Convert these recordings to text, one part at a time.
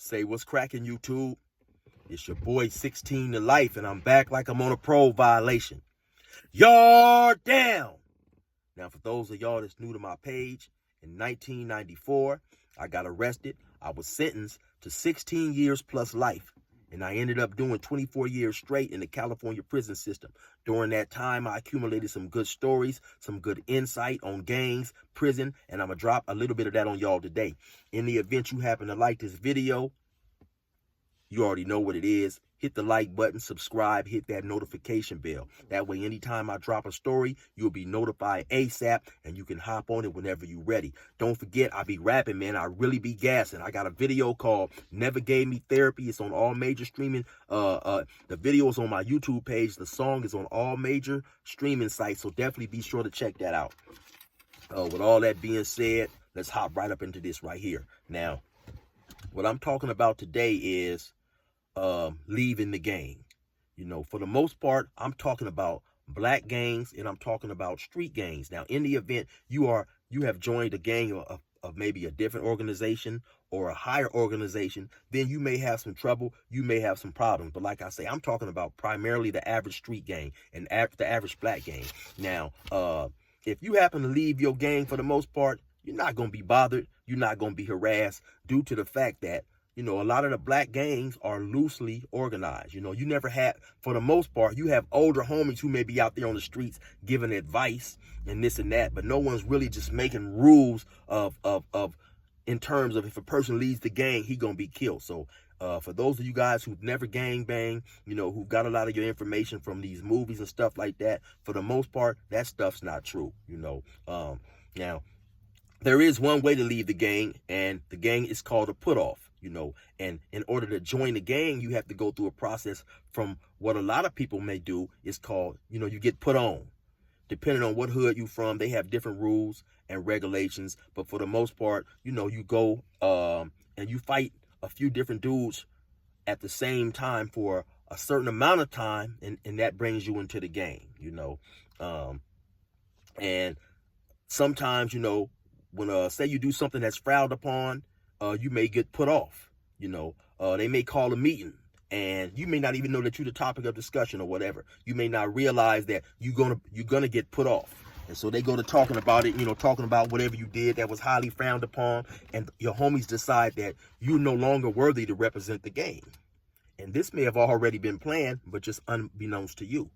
Say what's cracking, YouTube. It's your boy 16 to life, and I'm back like I'm on a parole violation. Yard down. Now, for those of y'all that's new to my page, in 1994, I got arrested. I was sentenced to 16 years plus life, and I ended up doing 24 years straight in the California prison system. During that time, I accumulated some good stories, some good insight on gangs, prison, and I'm going to drop a little bit of that on y'all today. In the event you happen to like this video, you already know what it is. Hit the like button, subscribe, hit that notification bell. That way, anytime I drop a story, you'll be notified ASAP, and you can hop on it whenever you're ready. Don't forget, I be rapping, man. I really be gassing. I got a video called Never Gave Me Therapy. It's on all major streaming. The video is on my YouTube page. The song is on all major streaming sites, so definitely be sure to check that out. With all that being said, let's hop right up into this right here. Now, what I'm talking about today is leaving the gang. You know, for the most part, I'm talking about black gangs, and I'm talking about street gangs. Now, in the event you have joined a gang of maybe a different organization or a higher organization, then you may have some trouble, you may have some problems. But like I say, I'm talking about primarily the average street gang and the average black gang. Now, if you happen to leave your gang, for the most part, you're not going to be bothered. You're not going to be harassed due to the fact that, you know, a lot of the black gangs are loosely organized. You know, you never had, for the most part, you have older homies who may be out there on the streets giving advice and this and that, but no one's really just making rules of in terms of if a person leaves the gang, he gonna be killed. So for those of you guys who've never gang banged, you know, who've got a lot of your information from these movies and stuff like that, for the most part, that stuff's not true, you know. Now, there is one way to leave the gang, and the gang is called a put-off. You know, and in order to join the gang, you have to go through a process from what a lot of people may do is called, you know, you get put on. Depending on what hood you from, they have different rules and regulations. But for the most part, you know, you go and you fight a few different dudes at the same time for a certain amount of time, and that brings you into the gang, you know. And sometimes, you know, when say you do something that's frowned upon, you may get put off. You know, they may call a meeting, and you may not even know that you're the topic of discussion or whatever. You may not realize that you're gonna get put off, and so they go to talking about it. You know, talking about whatever you did that was highly frowned upon, and your homies decide that you're no longer worthy to represent the gang. And this may have already been planned, but just unbeknownst to you.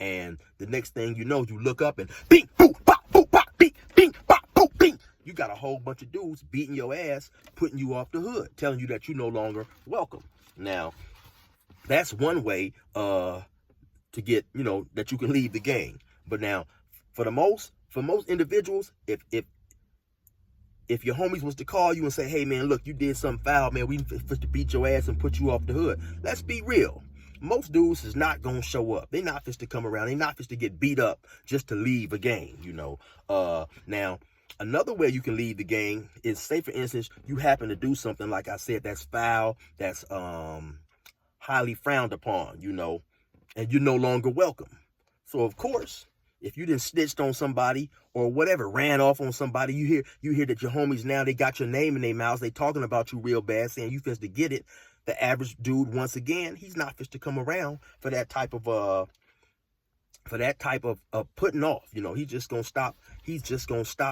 And the next thing you know, you look up and bing, boo, bop, boo, bop, bing, bing, bop, boo, bing. You got a whole bunch of dudes beating your ass, putting you off the hood, telling you that you're no longer welcome. Now, that's one way to get, you know, that you can leave the gang. But now, for most individuals, if your homies was to call you and say, hey man, look, you did something foul, man, we fit to beat your ass and put you off the hood. Let's be real. Most dudes is not gonna show up. They not fit to come around. They not fit to get beat up just to leave a gang, you know. Now, another way you can leave the gang is, say for instance, you happen to do something, like I said, that's foul, that's highly frowned upon, you know, and you're no longer welcome. So of course, if you done snitched on somebody or whatever, ran off on somebody, you hear that your homies now, they got your name in their mouths, they talking about you real bad, saying you finna to get it. The average dude, once again, he's not fit to come around for that type of putting off. You know, he's just gonna stop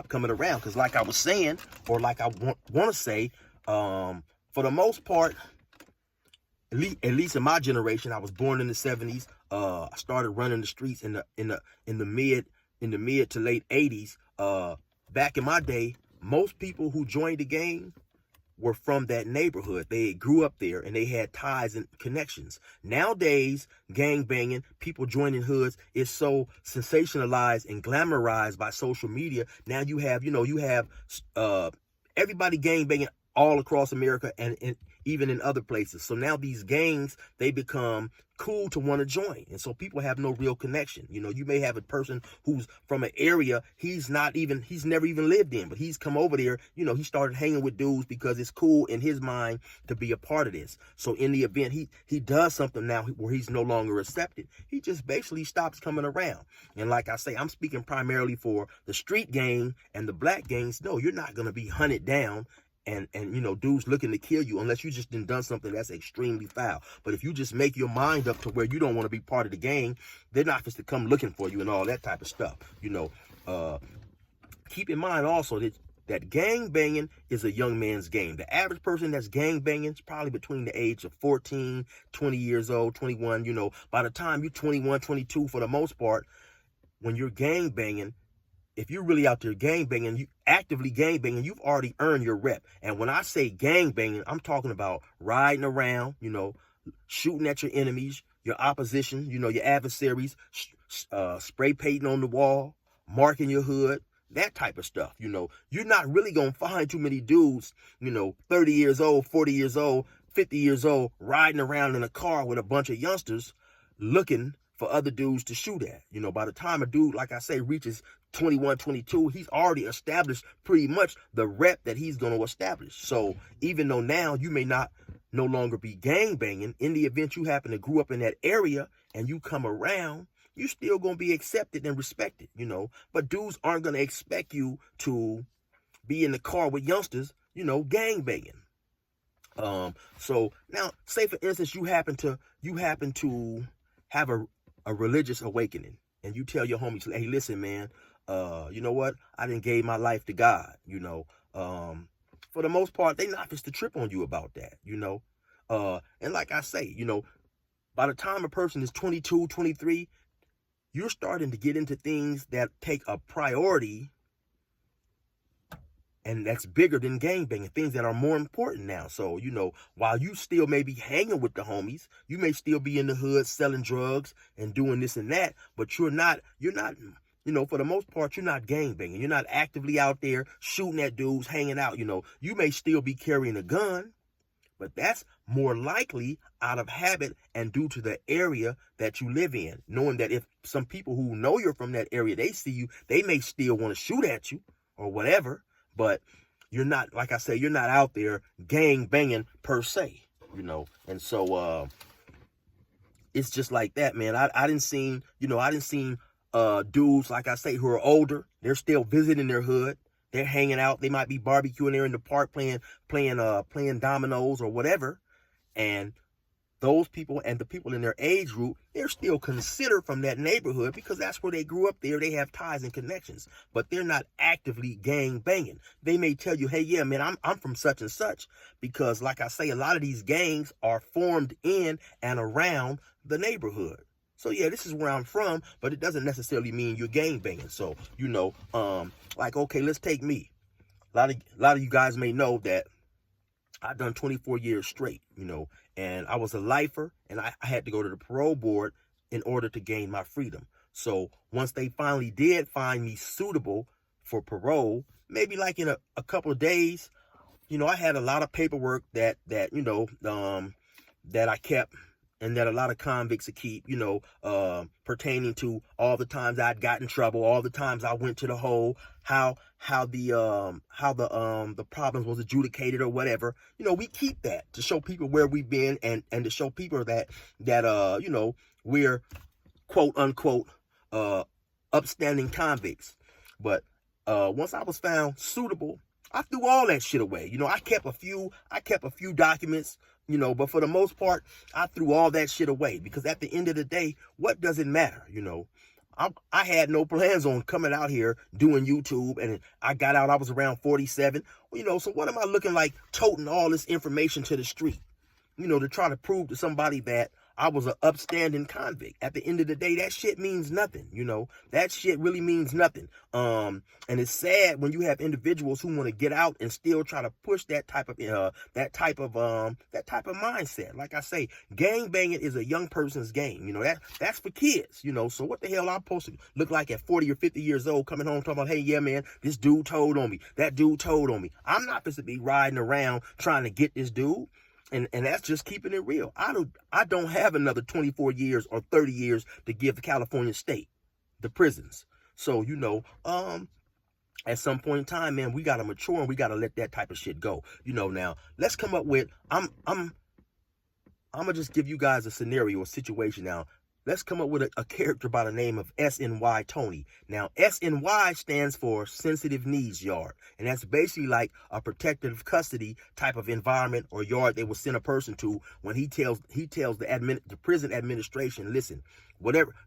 coming around. Because like I was saying, or like I want to say, for the most part, at least in my generation, I was born in the 70s. I started running the streets in the mid to late 80s. Back in my day, most people who joined the gang were from that neighborhood. They grew up there and they had ties and connections. Nowadays, gang banging, people joining hoods is so sensationalized and glamorized by social media. Now you have everybody gang banging all across America and even in other places. So now these gangs, they become cool to want to join. And so people have no real connection. You know, you may have a person who's from an area he's never even lived in, but he's come over there, you know, he started hanging with dudes because it's cool in his mind to be a part of this. So in the event he does something now where he's no longer accepted, he just basically stops coming around. And like I say, I'm speaking primarily for the street gang and the black gangs. No, you're not going to be hunted down and you know, dudes looking to kill you unless you just done something that's extremely foul. But if you just make your mind up to where you don't want to be part of the gang, they're not supposed to come looking for you and all that type of stuff. You know, keep in mind also that gang banging is a young man's game. The average person that's gang banging is probably between the age of 14, 20 years old, 21. You know, by the time you're 21, 22, for the most part, when you're gang banging, if you're really out there gang banging, you actively gang banging, you've already earned your rep. And when I say gang banging, I'm talking about riding around, you know, shooting at your enemies, your opposition, you know, your adversaries, spray painting on the wall, marking your hood, that type of stuff. You know, you're not really going to find too many dudes, you know, 30 years old, 40 years old, 50 years old, riding around in a car with a bunch of youngsters looking for other dudes to shoot at. You know, by the time a dude, like I say, reaches 21, 22, he's already established pretty much the rep that he's going to establish. So even though now you may not no longer be gang banging, in the event you happen to grow up in that area and you come around, you're still going to be accepted and respected, you know. But dudes aren't going to expect you to be in the car with youngsters, you know, gang banging. So now, say for instance, you happen to have a religious awakening, and you tell your homies, hey, listen, man, you know what? I done gave my life to God, you know. For the most part, they not just to trip on you about that, you know. And like I say, you know, by the time a person is 22, 23, you're starting to get into things that take a priority, and that's bigger than gangbanging, things that are more important now. So, you know, while you still may be hanging with the homies, you may still be in the hood selling drugs and doing this and that, but you're not, you know, for the most part, you're not gangbanging. You're not actively out there shooting at dudes, hanging out. You know, you may still be carrying a gun, but that's more likely out of habit and due to the area that you live in, knowing that if some people who know you're from that area, they see you, they may still want to shoot at you or whatever, but you're not, like I say, you're not out there gang banging per se, you know. And so it's just like that, man. I didn't see dudes, like I say, who are older. They're still visiting their hood. They're hanging out. They might be barbecuing there in the park, playing dominoes or whatever. And those people and the people in their age group, they're still considered from that neighborhood because that's where they grew up there. They have ties and connections, but they're not actively gang banging. They may tell you, hey, yeah, man, I'm from such and such, because like I say, a lot of these gangs are formed in and around the neighborhood. So yeah, this is where I'm from, but it doesn't necessarily mean you're gang banging. So, you know, like, okay, let's take me. A lot of you guys may know that I've done 24 years straight, you know, and I was a lifer, and I had to go to the parole board in order to gain my freedom. So once they finally did find me suitable for parole, maybe like in a couple of days, you know, I had a lot of paperwork that you know, that I kept, and that a lot of convicts keep, you know, pertaining to all the times I'd got in trouble, all the times I went to the hole, how the problems was adjudicated or whatever. You know, we keep that to show people where we've been, and to show people that you know, we're quote unquote upstanding convicts. But once I was found suitable, I threw all that shit away. You know, I kept a few documents, you know, but for the most part, I threw all that shit away, because at the end of the day, what does it matter? You know, I had no plans on coming out here doing YouTube, and I got out, I was around 47, you know, so what am I looking like toting all this information to the street, you know, to try to prove to somebody that I was an upstanding convict? At the end of the day, that shit means nothing, you know. That shit really means nothing. And it's sad when you have individuals who want to get out and still try to push that type of mindset. Like I say, gang banging is a young person's game. You know, that's for kids, you know. So what the hell I'm supposed to look like at 40 or 50 years old, coming home talking about, hey, yeah, man, this dude told on me. That dude told on me. I'm not supposed to be riding around trying to get this dude. And that's just keeping it real. I don't have another 24 years or 30 years to give the California state, the prisons. So, you know, at some point in time, man, we gotta mature, and we gotta let that type of shit go. You know, now let's come up with, I'm gonna just give you guys a scenario, a situation now. let's come up with a character by the name of SNY Tony. Now, SNY stands for Sensitive Needs Yard, and that's basically like a protective custody type of environment or yard they will send a person to when he tells the prison administration, listen,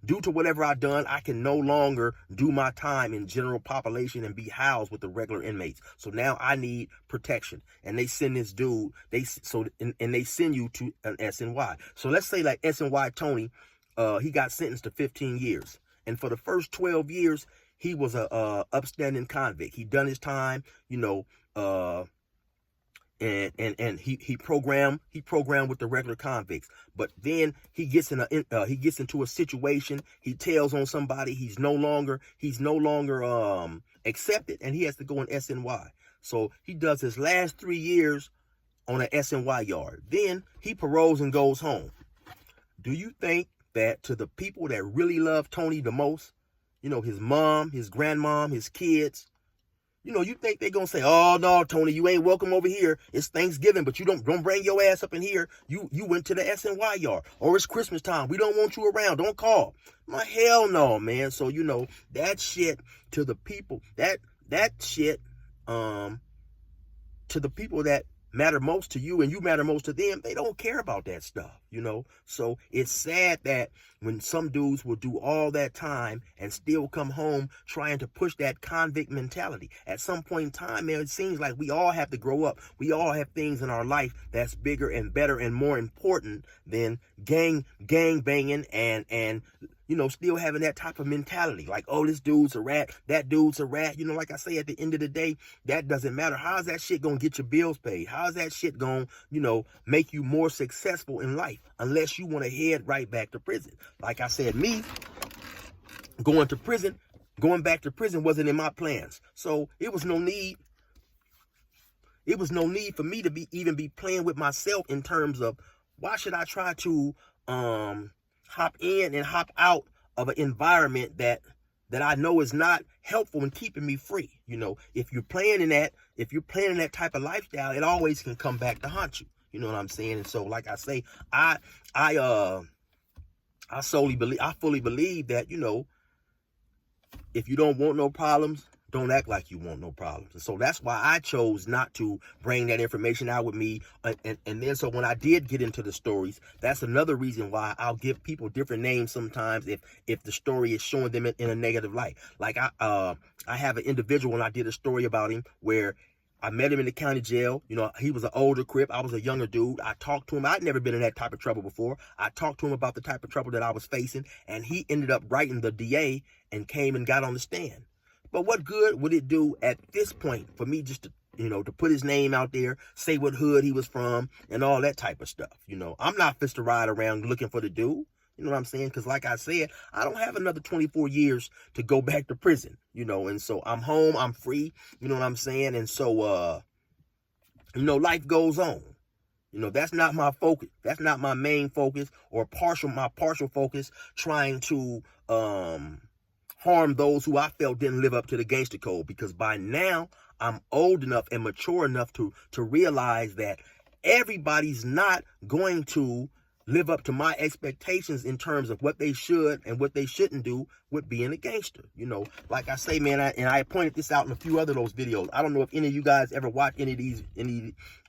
due to whatever I've done, I can no longer do my time in general population and be housed with the regular inmates. So now I need protection, and they send this dude. They send you to an SNY. So let's say like SNY Tony. He got sentenced to 15 years. And for the first 12 years, he was a upstanding convict. He done his time, and he programmed with the regular convicts. But then he gets into a situation. He tells on somebody. He's no longer accepted, and he has to go in SNY. So he does his last 3 years on an SNY yard. Then he paroles and goes home. Do you think that to the people that really love Tony the most, his mom, his grandmom, his kids, you think they're going to say, oh, no, Tony, you ain't welcome over here. It's Thanksgiving, but you don't bring your ass up in here. You went to the SNY yard, or it's Christmas time. We don't want you around. Don't call. My hell no, man. So, that shit to the people, that shit, to the people that matter most to you and you matter most to them, they don't care about that stuff, So it's sad that when some dudes will do all that time and still come home trying to push that convict mentality. At some point in time, man, it seems like we all have to grow up. We all have things in our life that's bigger and better and more important than gang banging and still having that type of mentality. Like, oh, this dude's a rat, that dude's a rat. Like I say, at the end of the day, that doesn't matter. How's that shit going to get your bills paid? How's that shit going to, make you more successful in life? Unless you want to head right back to prison. Like I said, me going back to prison wasn't in my plans. So it was no need for me to even be playing with myself in terms of why should I try to hop in and hop out of an environment that I know is not helpful in keeping me free. If you're playing in that type of lifestyle, it always can come back to haunt you. You know what I'm saying? And so, like I say, I fully believe that, if you don't want no problems, don't act like you want no problems. And so that's why I chose not to bring that information out with me. And then so when I did get into the stories, that's another reason why I'll give people different names sometimes if the story is showing them in a negative light. Like I have an individual, and I did a story about him where I met him in the county jail. He was an older crip. I was a younger dude. I talked to him. I'd never been in that type of trouble before. I talked to him about the type of trouble that I was facing, and he ended up writing the DA and came and got on the stand. But what good would it do at this point for me just to, to put his name out there, say what hood he was from, and all that type of stuff? I'm not fit to ride around looking for the dude. You know what I'm saying? Because like I said, I don't have another 24 years to go back to prison, and so I'm home, I'm free, you know what I'm saying? And so, life goes on. That's not my focus. That's not my main focus or my partial focus trying to harm those who I felt didn't live up to the gangster code, because by now I'm old enough and mature enough to realize that everybody's not going to live up to my expectations in terms of what they should and what they shouldn't do with being a gangster. Like I say, man, I pointed this out in a few other those videos. I don't know if any of you guys ever watch any of these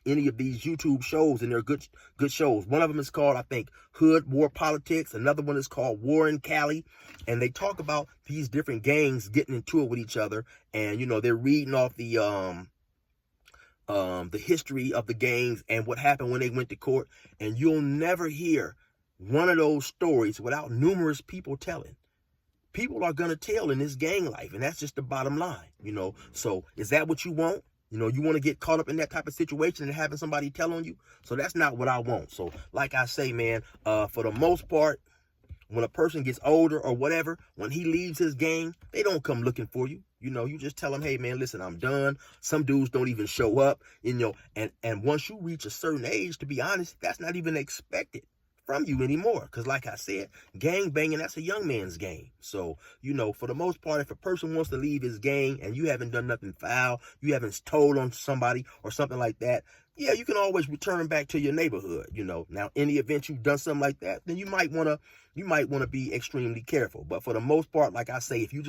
YouTube shows, and they're good shows. One of them is called, I think, Hood War Politics. Another one is called War in Cali. And they talk about these different gangs getting into it with each other. And, they're reading off the history of the gangs and what happened when they went to court. And you'll never hear one of those stories without numerous people telling. People are going to tell in this gang life, and that's just the bottom line, So is that what you want? You want to get caught up in that type of situation and having somebody tell on you? So that's not what I want. So like I say, man, for the most part, when a person gets older or whatever, when he leaves his gang, they don't come looking for you. You just tell them, hey, man, listen, I'm done. Some dudes don't even show up, and once you reach a certain age, to be honest, that's not even expected from you anymore. Because like I said, gang banging, that's a young man's game. So, for the most part, if a person wants to leave his gang and you haven't done nothing foul, you haven't told on somebody or something like that, yeah, you can always return back to your neighborhood. Now in the event you've done something like that, then you might want to be extremely careful. But for the most part, like I say, if you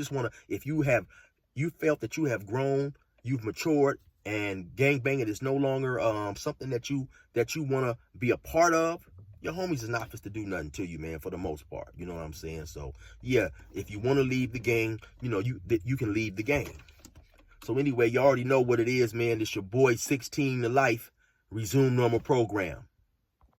felt that you have grown, you've matured, and gangbanging is no longer something that you want to be a part of, your homies is not supposed to do nothing to you, man, for the most part. You know what I'm saying? So yeah, if you want to leave the gang, you can leave the gang. So anyway, you already know what it is, man. It's your boy 16 to life. Resume normal program.